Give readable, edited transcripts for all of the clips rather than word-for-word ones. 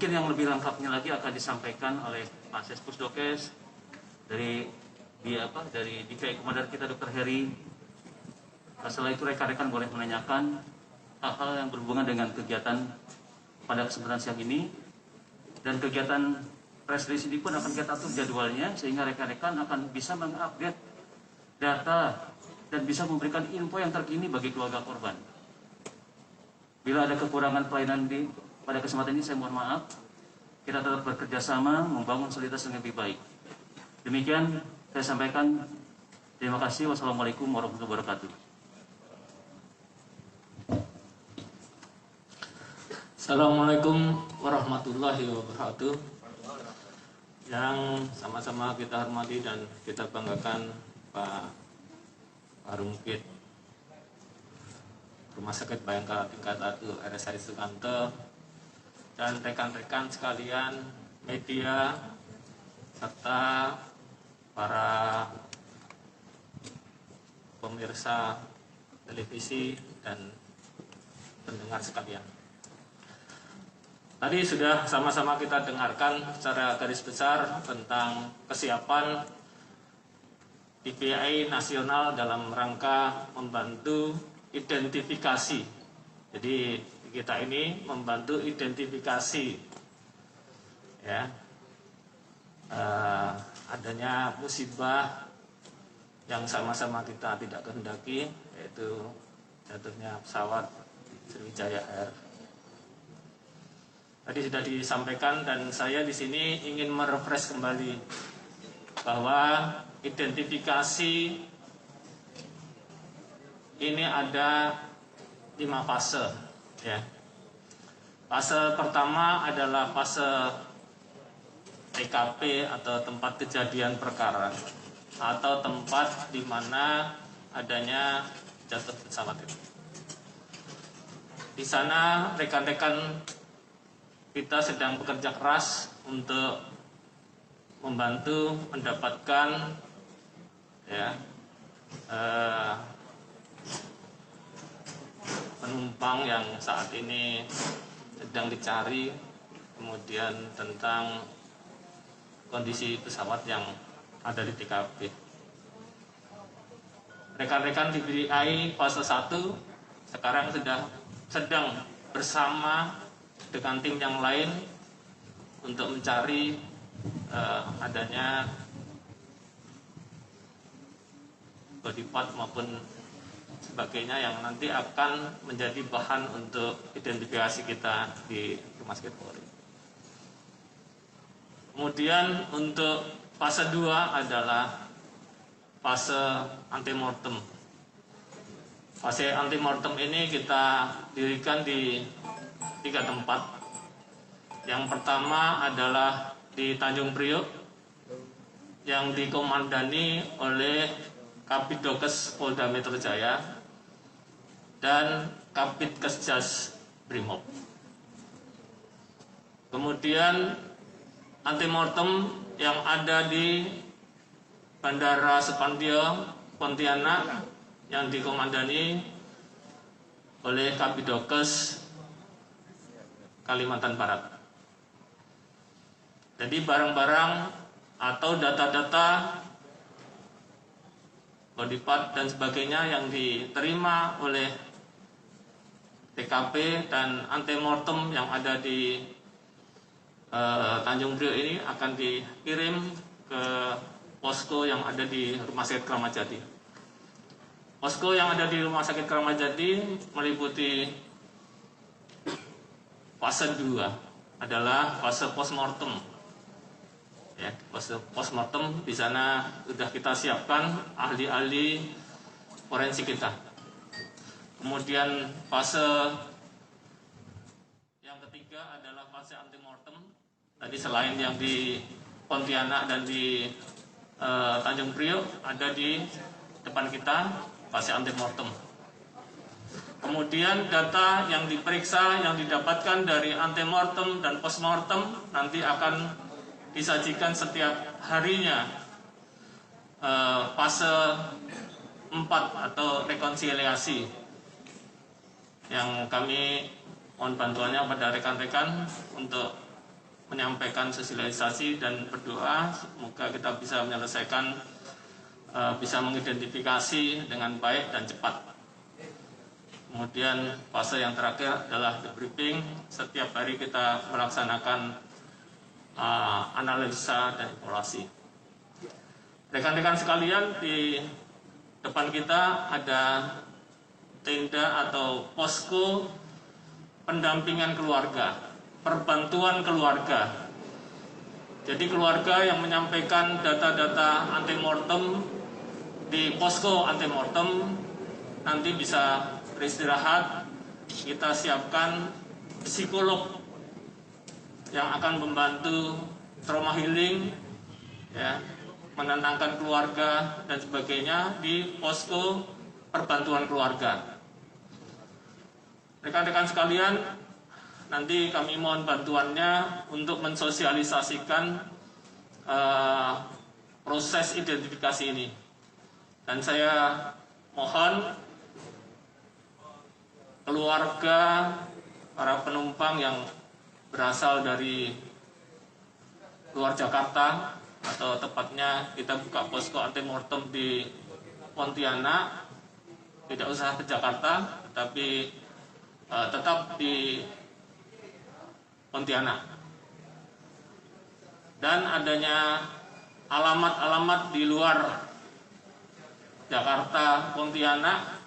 mungkin yang lebih lengkapnya lagi akan disampaikan oleh Pak Sespusdokes dari DPI Komandan kita Dr. Heri. Setelah itu rekan-rekan boleh menanyakan hal-hal yang berhubungan dengan kegiatan pada kesempatan siang ini, dan kegiatan press release ini pun akan kita atur jadwalnya sehingga rekan-rekan akan bisa mengupdate data dan bisa memberikan info yang terkini bagi keluarga korban. Bila ada kekurangan pelayanan pada kesempatan ini, saya mohon maaf. Kita tetap bekerja sama membangun soliditas yang lebih baik. Demikian saya sampaikan. Terima kasih. Wassalamualaikum warahmatullahi wabarakatuh. Assalamualaikum warahmatullahi wabarakatuh. Yang sama-sama kita hormati dan kita banggakan Pak Rumkit Rumah Sakit Bayangkara tingkat 1 RSI Sukanto dan rekan-rekan sekalian media serta para pemirsa televisi dan pendengar sekalian. Tadi sudah sama-sama kita dengarkan secara garis besar tentang kesiapan DPI nasional dalam rangka membantu identifikasi. Jadi kita ini membantu identifikasi ya adanya musibah yang sama-sama kita tidak kehendaki, yaitu jatuhnya pesawat Sriwijaya Air. Tadi sudah disampaikan dan saya di sini ingin merefresh kembali bahwa identifikasi ini ada 5 fase ya. Fase pertama adalah fase TKP atau tempat kejadian perkara atau tempat di mana adanya jatuh pesawat itu. Di sana rekan-rekan kita sedang bekerja keras untuk membantu mendapatkan ya penumpang yang saat ini sedang dicari, kemudian tentang kondisi pesawat yang ada di TKP. Rekan-rekan di DPI fase 1 sekarang sedang bersama dengan tim yang lain untuk mencari adanya body part maupun sebagainya yang nanti akan menjadi bahan untuk identifikasi kita di Rumah Sakit Polri. Kemudian untuk fase 2 adalah fase antemortem. Fase antemortem ini kita dirikan di 3 tempat. Yang pertama adalah di Tanjung Priok yang dikomandani oleh Kapidokes Polda Metro Jaya dan Kapidkesjas Brimob. Kemudian antemortem yang ada di Bandara Supandio Pontianak yang dikomandani oleh Kapidokes Kalimantan Barat. Jadi barang-barang atau data-data body part dan sebagainya yang diterima oleh TKP dan antemortem yang ada di Tanjung Priok ini akan dikirim ke posko yang ada di Rumah Sakit Kramat Jati. Posko yang ada di Rumah Sakit Kramat Jati meliputi fase 2 adalah fase postmortem. Ya, fase postmortem di sana sudah kita siapkan ahli-ahli forensik kita. Kemudian fase yang ketiga adalah fase antemortem. Tadi selain yang di Pontianak dan di Tanjung Priok, ada di depan kita fase antemortem. Kemudian data yang diperiksa, yang didapatkan dari antemortem dan postmortem nanti akan disajikan setiap harinya fase 4 atau rekonsiliasi yang kami mohon bantuannya pada rekan-rekan untuk menyampaikan sosialisasi dan berdoa semoga kita bisa menyelesaikan, bisa mengidentifikasi dengan baik dan cepat. Kemudian fase yang terakhir adalah debriefing. Setiap hari kita melaksanakan analisa dan evaluasi. Rekan-rekan sekalian, di depan kita ada tenda atau posko pendampingan keluarga, perbantuan keluarga. Jadi keluarga yang menyampaikan data-data antemortem di posko antemortem nanti bisa beristirahat. Kita siapkan psikolog yang akan membantu trauma healing, ya, menenangkan keluarga dan sebagainya di posko perbantuan keluarga. Rekan-rekan sekalian, nanti kami mohon bantuannya untuk mensosialisasikan proses identifikasi ini. Dan saya mohon keluarga, para penumpang yang berasal dari luar Jakarta, atau tepatnya kita buka posko antemortem di Pontianak, tidak usah ke Jakarta, tetapi tetap di Pontianak. Dan adanya alamat-alamat di luar Jakarta, Pontianak,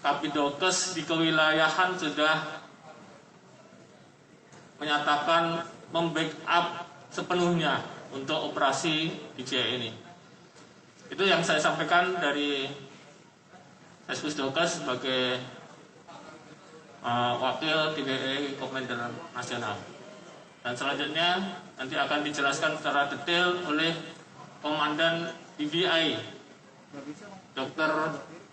Kapidokes di kewilayahan sudah menyatakan membackup sepenuhnya untuk operasi DJI ini. Itu yang saya sampaikan dari Puskesmas sebagai wakil DJI Komander Nasional. Dan selanjutnya nanti akan dijelaskan secara detail oleh Komandan DVI, Dr.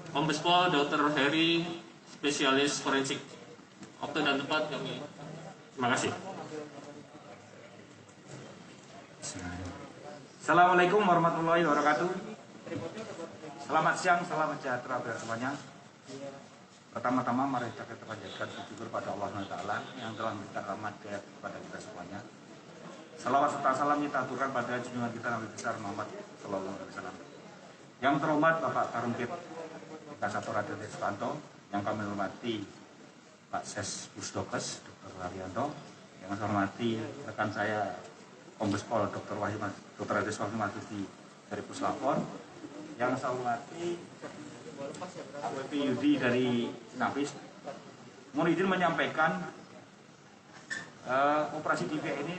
Kombes Pol Dr. Heri, spesialis forensik. Waktu dan tempat kami. Terima kasih. Assalamualaikum warahmatullahi wabarakatuh. Selamat siang, salam sejahtera bagi semuanya. Pertama-tama mari kita panjatkan syukur pada Allah SWT yang telah memberikan rahmat kepada kita semuanya. Salawat serta salam kita aturkan pada junjungan kita Nabi besar Muhammad Sallallahu Alaihi Wasallam. Yang terhormat Bapak Karumpit Kasatpol Raden Sukanto, yang kami hormati Pak Ses Pusdokes Dr. Haryanto, yang saya hormati rekan saya Kombes Pol Dr. Raden Wahyu dari Puslapor, yang saya hormati WP Yudi dari Nafis. Mohon izin menyampaikan operasi DVI ini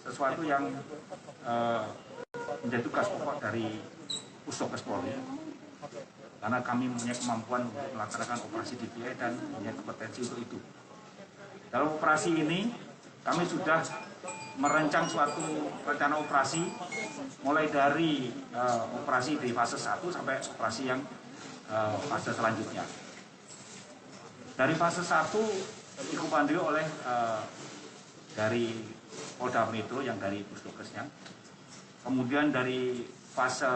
sesuatu yang menjadi tugas pokok dari Puskesmas Polri, karena kami mempunyai kemampuan untuk melaksanakan operasi DVI dan mempunyai kompetensi untuk itu. Dalam operasi ini kami sudah merancang suatu rencana operasi mulai dari operasi di fase 1 sampai operasi yang fase selanjutnya. Dari fase 1 dikomandoi oleh dari Polda Metro yang dari Puskesmasnya. Kemudian dari fase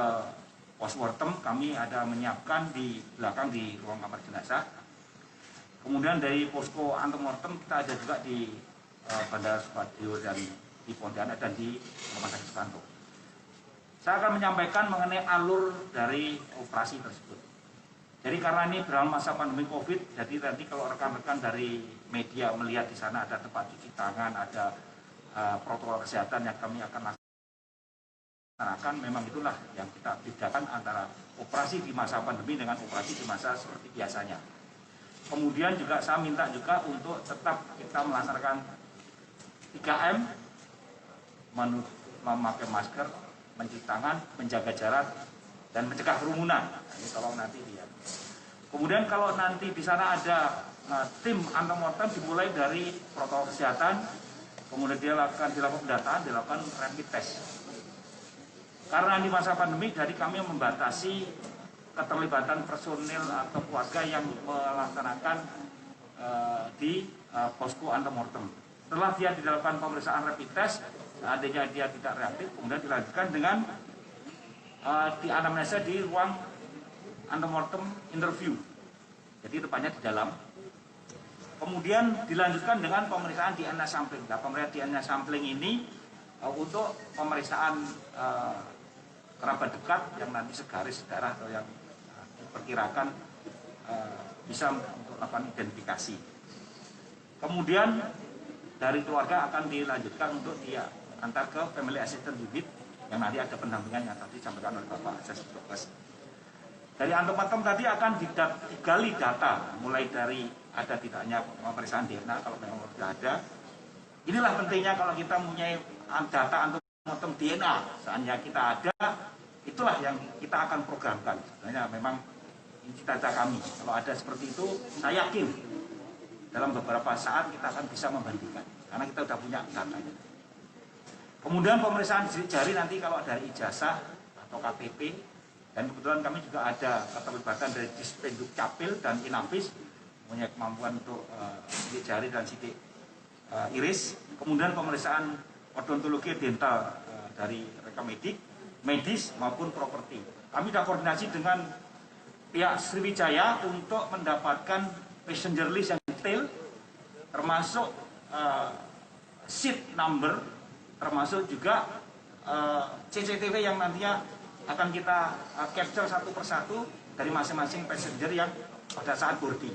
postmortem kami ada menyiapkan di belakang di ruang kamar jenazah. Kemudian dari posko antemortem kita ada juga di Bandara Supadio dan di Pontianak dan di Rumah Sakit Sukanto. Saya akan menyampaikan mengenai alur dari operasi tersebut. Jadi karena ini dalam masa pandemi COVID, jadi nanti kalau rekan-rekan dari media melihat di sana ada tempat cuci tangan, ada protokol kesehatan yang kami akan laksanakan, memang itulah yang kita bedakan antara operasi di masa pandemi dengan operasi di masa seperti biasanya. Kemudian juga saya minta juga untuk tetap kita melaksanakan 3M, memakai masker, mencuci tangan, menjaga jarak, dan mencegah kerumunan. Ini tolong nanti lihat. Kemudian kalau nanti di sana ada tim antemortem dimulai dari protokol kesehatan, kemudian dilakukan pendataan, dilakukan rapid test. Karena di masa pandemi, jadi kami membatasi keterlibatan personil atau keluarga yang melaksanakan di posko antemortem. Setelah dia dilakukan pemeriksaan rapid test, seandainya dia tidak reaktif, kemudian dilanjutkan dengan dianamnesa di ruang antemortem interview. Jadi tepatnya di dalam. Kemudian dilanjutkan dengan pemeriksaan DNA sampling. Nah, pemeriksaan DNA sampling ini untuk pemeriksaan kerabat dekat yang nanti segaris darah atau yang diperkirakan bisa untuk melakukan identifikasi. Kemudian dari keluarga akan dilanjutkan untuk dia antar ke Family Assistance Unit yang nanti ada pendampingan yang tadi disampaikan oleh Bapak Sesbidokes. Dari antemortem tadi akan digali data, mulai dari ada tidaknya pemeriksaan DNA kalau memang sudah ada. Inilah pentingnya kalau kita mempunyai data antemortem DNA, seandainya kita ada, itulah yang kita akan programkan. Sebenarnya memang ini cita-cita kami. Kalau ada seperti itu, saya yakin dalam beberapa saat kita akan bisa membandingkan, karena kita sudah punya datanya. Kemudian pemeriksaan sidik jari nanti kalau dari ijazah atau KTP, dan kebetulan kami juga ada keterlibatan dari Dispenduk Capil dan Inavis, punya kemampuan untuk sidik jari dan sidik iris. Kemudian pemeriksaan odontologi dental dari rekam medik, medis maupun properti. Kami sudah koordinasi dengan pihak Sriwijaya untuk mendapatkan passenger list yang detail, termasuk seat number, termasuk juga CCTV yang nantinya akan kita capture satu persatu dari masing-masing passenger yang pada saat boarding.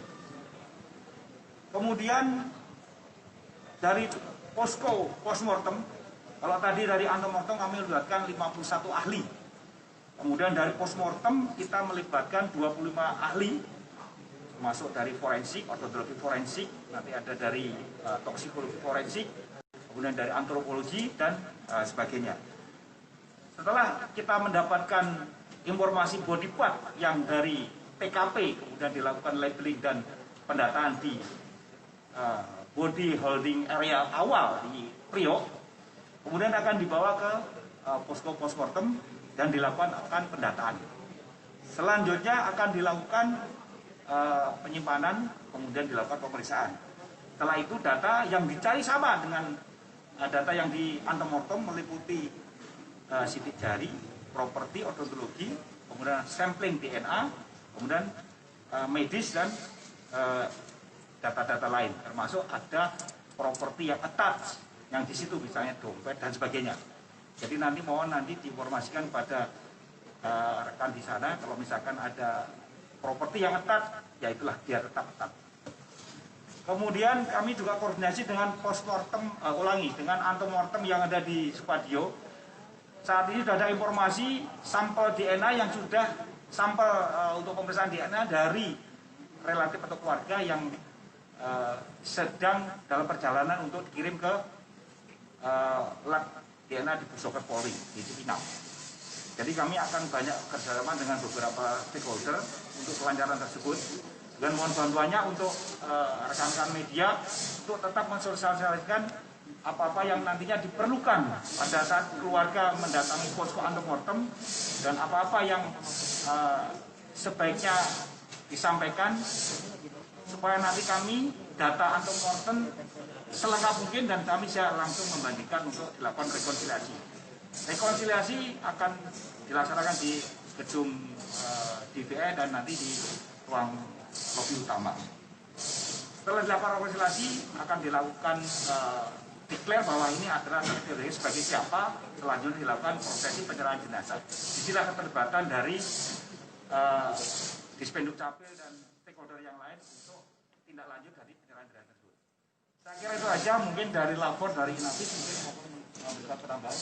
Kemudian dari posko postmortem, kalau tadi dari antemortem kami melibatkan 51 ahli. Kemudian dari postmortem kita melibatkan 25 ahli, termasuk dari forensik, odontologi forensik, nanti ada dari toksikologi forensik, kemudian dari antropologi dan sebagainya. Setelah kita mendapatkan informasi body part yang dari TKP, kemudian dilakukan labeling dan pendataan di body holding area awal di Priok, kemudian akan dibawa ke posko postmortem dan dilakukan pendataan. Selanjutnya akan dilakukan penyimpanan, kemudian dilakukan pemeriksaan. Setelah itu data yang dicari sama dengan data yang di antemortem, meliputi sidik jari, properti, odontologi, kemudian sampling DNA, kemudian medis dan data-data lain, termasuk ada properti yang attach yang di situ, misalnya dompet dan sebagainya. Jadi nanti mohon nanti diinformasikan pada rekan di sana kalau misalkan ada properti yang attach, ya itulah dia tetap attach. Kemudian kami juga koordinasi dengan postmortem dengan antemortem yang ada di Supadio. Saat ini sudah ada informasi sampel DNA yang sudah sampel untuk pemeriksaan DNA dari relatif atau keluarga yang sedang dalam perjalanan untuk dikirim ke lab DNA di Pusdokes Polri di Cipinang. Jadi kami akan banyak kerjasama dengan beberapa stakeholder untuk kelancaran tersebut. Dan mohon bantuannya untuk rekan-rekan media untuk tetap mensosialisasikan apa-apa yang nantinya diperlukan pada saat keluarga mendatangi posko antemortem dan apa-apa yang sebaiknya disampaikan supaya nanti kami data antemortem selengkap mungkin dan kami bisa langsung membandingkan untuk dilakukan rekonsiliasi. Rekonsiliasi akan dilaksanakan di gedung DVI dan nanti di ruang lobi utama. Setelah dilakukan rekonsiliasi akan dilakukan declare bahwa ini adalah terpilih sebagai siapa, selanjutnya dilakukan prosesi penyerahan jenazah. Disinilah keterlibatan dari Dispenduk Capil dan stakeholder yang lain untuk tindak lanjut dari penyerahan jenazah tersebut. Saya kira itu aja, mungkin dari lapor dari Inavis mungkin maupun memberikan penambahan.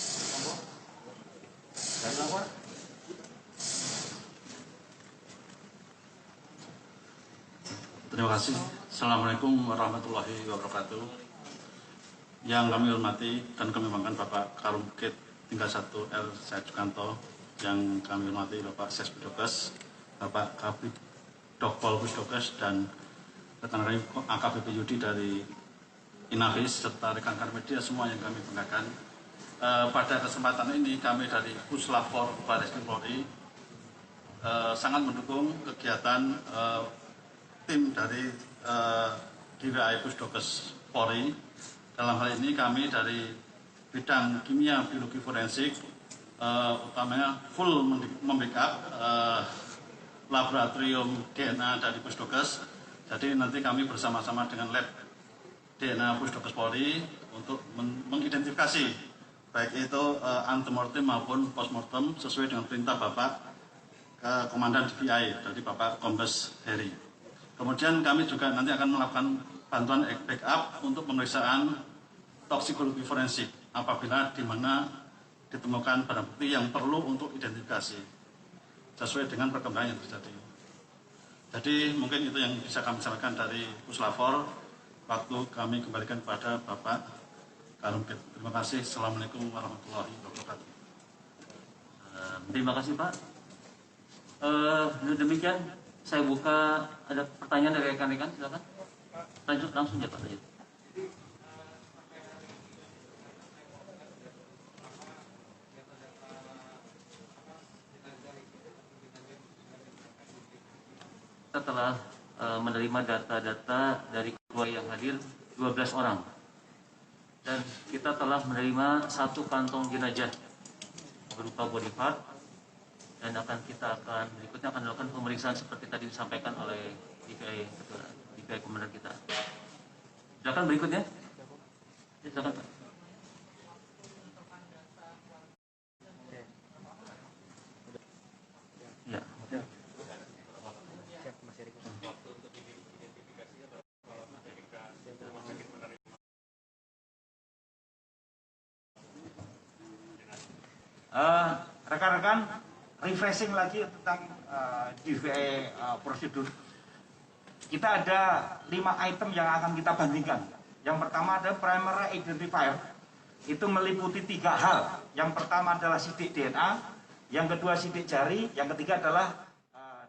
Dari lapor. Terima kasih. Assalamualaikum warahmatullahi wabarakatuh. Yang kami hormati dan kami banggakan Bapak Karum Bukit tingkat 1 R. Syed Sukanto, yang kami hormati Bapak Sesbidokes, Bapak Kabid Dokpol Pusdokes dan rekan-rekan AKBP Yudi dari Inavis serta rekan-rekan media semua yang kami banggakan. Pada kesempatan ini kami dari Puslapor Baris Krim Polri sangat mendukung kegiatan tim dari DVI Pusdokes Polri. Dalam hal ini kami dari bidang kimia biologi forensik utamanya full membackup laboratorium DNA dari Pusdokes. Jadi nanti kami bersama-sama dengan lab DNA Pusdokes Polri untuk mengidentifikasi baik itu antemortem maupun postmortem sesuai dengan perintah Bapak Komandan DVI dari Bapak Kombes Heri. Kemudian kami juga nanti akan melakukan bantuan backup untuk pemeriksaan toksikologi forensik apabila di mana ditemukan barang bukti yang perlu untuk identifikasi sesuai dengan perkembangan yang terjadi. Jadi mungkin itu yang bisa kami sampaikan dari Puslafor. Waktu kami kembalikan kepada Bapak Karumkit. Terima kasih. Assalamualaikum warahmatullahi wabarakatuh. Terima kasih Pak. Demikian saya buka, ada pertanyaan dari rekan-rekan, silakan. Lanjut langsung ya Pak. Kita telah menerima data-data dari keluarga yang hadir 12 orang dan kita telah menerima 1 kantong jenazah berupa body part dan berikutnya akan dilakukan pemeriksaan seperti tadi disampaikan oleh DVI Komandan kita. Silakan berikutnya. Silakan Pak. Ya. Rekan-rekan, refreshing lagi tentang DVI prosedur. Kita ada 5 item yang akan kita bandingkan. Yang pertama ada primary identifier. Itu meliputi 3 hal. Yang pertama adalah sidik DNA, yang kedua sidik jari, yang ketiga adalah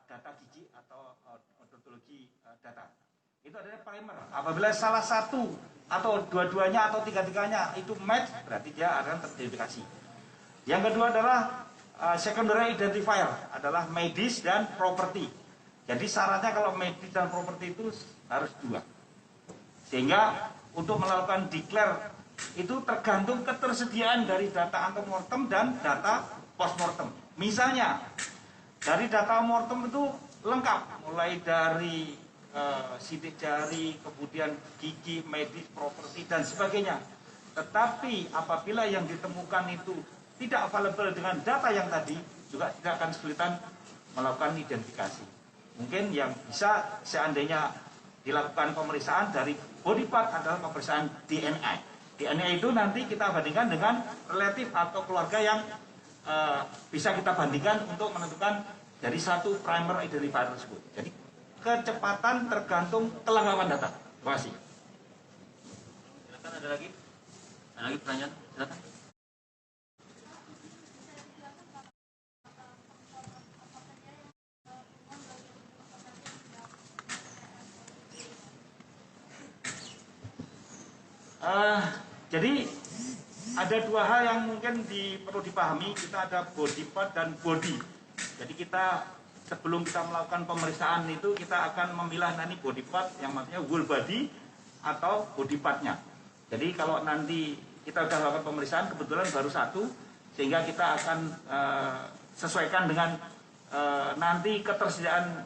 data gigi atau odontologi data. Itu adalah primer. Apabila salah satu atau dua-duanya atau tiga-tiganya itu match, berarti dia akan teridentifikasi. Yang kedua adalah secondary identifier, adalah medis dan property. Jadi syaratnya kalau medis dan property itu harus 2. Sehingga untuk melakukan declare itu tergantung ketersediaan dari data antemortem dan data postmortem. Misalnya dari data mortem itu lengkap, mulai dari sidik jari, kemudian gigi, medis, properti dan sebagainya. Tetapi apabila yang ditemukan itu tidak available dengan data yang tadi, juga tidak akan kesulitan melakukan identifikasi. Mungkin yang bisa seandainya dilakukan pemeriksaan dari body part adalah pemeriksaan DNA. DNA itu nanti kita bandingkan dengan relatif atau keluarga yang bisa kita bandingkan untuk menentukan dari satu primer identifier tersebut. Jadi kecepatan tergantung kelengkapan data. Terima kasih. Silakan, ada lagi? Ada lagi pertanyaan? Silakan. Jadi ada 2 hal yang mungkin perlu dipahami. Kita ada body part dan body. Jadi kita sebelum kita melakukan pemeriksaan itu kita akan memilah nanti body part yang maksudnya whole body atau body partnya. Jadi kalau nanti kita sudah melakukan pemeriksaan kebetulan baru 1, sehingga kita akan sesuaikan dengan nanti ketersediaan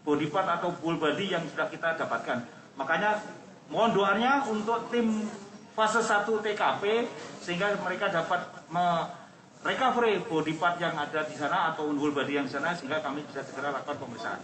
body part atau whole body yang sudah kita dapatkan. Makanya mohon doanya untuk tim fase 1 TKP sehingga mereka dapat recovery body part yang ada di sana atau whole body yang di sana sehingga kami bisa segera lakukan pemeriksaan.